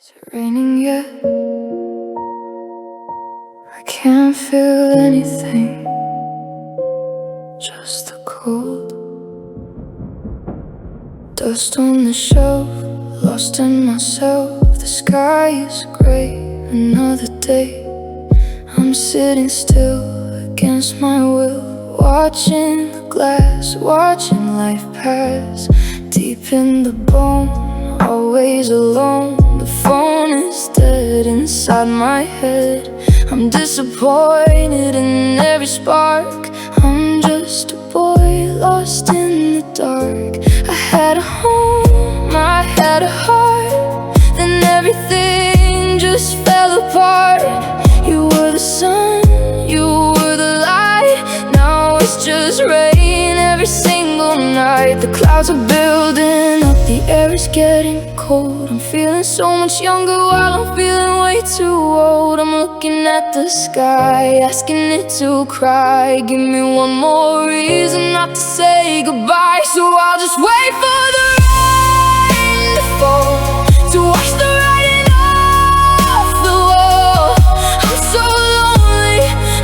Is it raining yet? I can't feel anything, just the cold. Dust on the shelf, lost in myself. The sky is gray, another day. I'm sitting still against my will, watching the glass, watching life pass. Deep in the bone, always alone. The phone is dead inside my head. I'm disappointed in every spark. I'm just a boy lost in the dark. I had a home, I had a heart, then everything just fell apart. You were the sun, you were the light. Now it's just rain every single night. The clouds are building up, the air is getting cold. I'm feeling so much younger while I'm feeling way too old. I'm looking at the sky, asking it to cry. Give me one more reason not to say goodbye. So I'll just wait for the rain to fall, to wash the writing off the wall. I'm so lonely,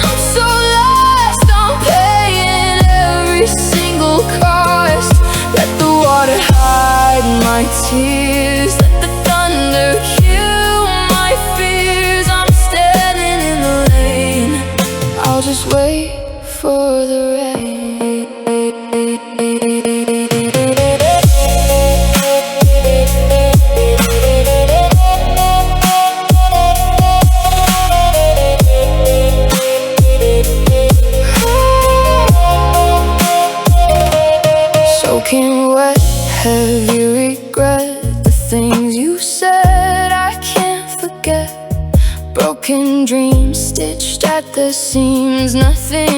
I'm so lost. I'm paying every single cost. Let the water hide my tears, let the thunder kill my fears. I'm standing in the lane, I'll just wait for the rain. Soaking wet, heavy regret. The things you said I can't forget. Broken dreams stitched at the seams. Nothing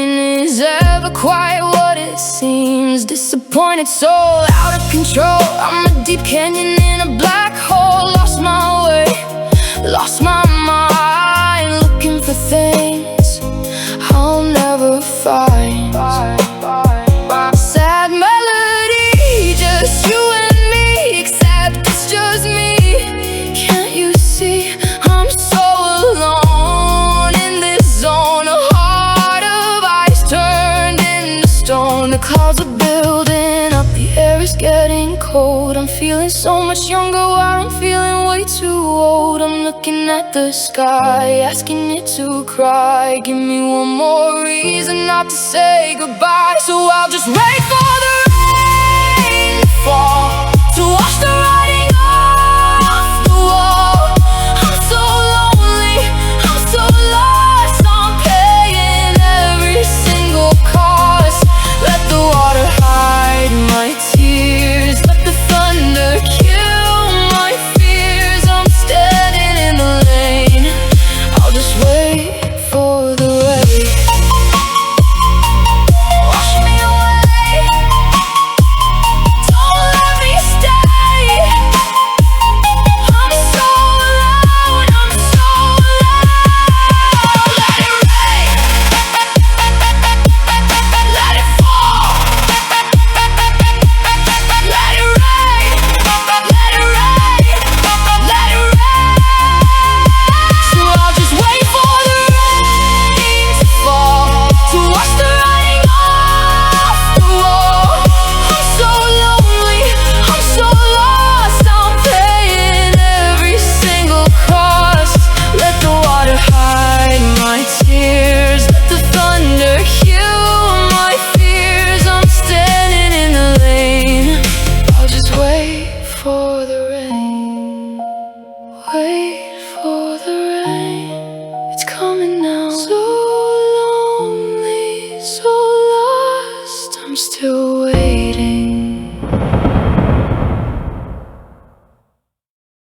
is ever quite what it seems. Disappointed soul, out of control. I'm a deep canyon in a black hole. Lost my way, lost my mind, looking for things I'll never find. Sad melody, just you and me, except it's just me. Can't you see I'm so alone in this zone? A heart of ice turned into stone. The clouds are building up, the air is getting cold. I'm feeling so much younger while I'm feeling way too old. I'm looking at the sky, asking it to cry. Give me one more reason not to say goodbye. So I'll just wait for the rain to fall, to wash the writing off the wall. I'm so lonely, I'm so lost. I'm paying every single cost. Let the water hide my tears, let the thunder kill my fears. I'm standing in the lane, I'll just wait for the rain. Wash me away, don't let me stay. I'm so alone, I'm so alone. Let it rain, let it fall. Let it rain, let it rain, let it rain. So I'll just wait for the rain to fall, to wash the writing off the wall. I'm so lonely, I'm so lost. I'm paying every single cost. Let the water hide my tears, let the thunder kill my fears. I'm standing in the lane, I'll just wait for the rain. Wait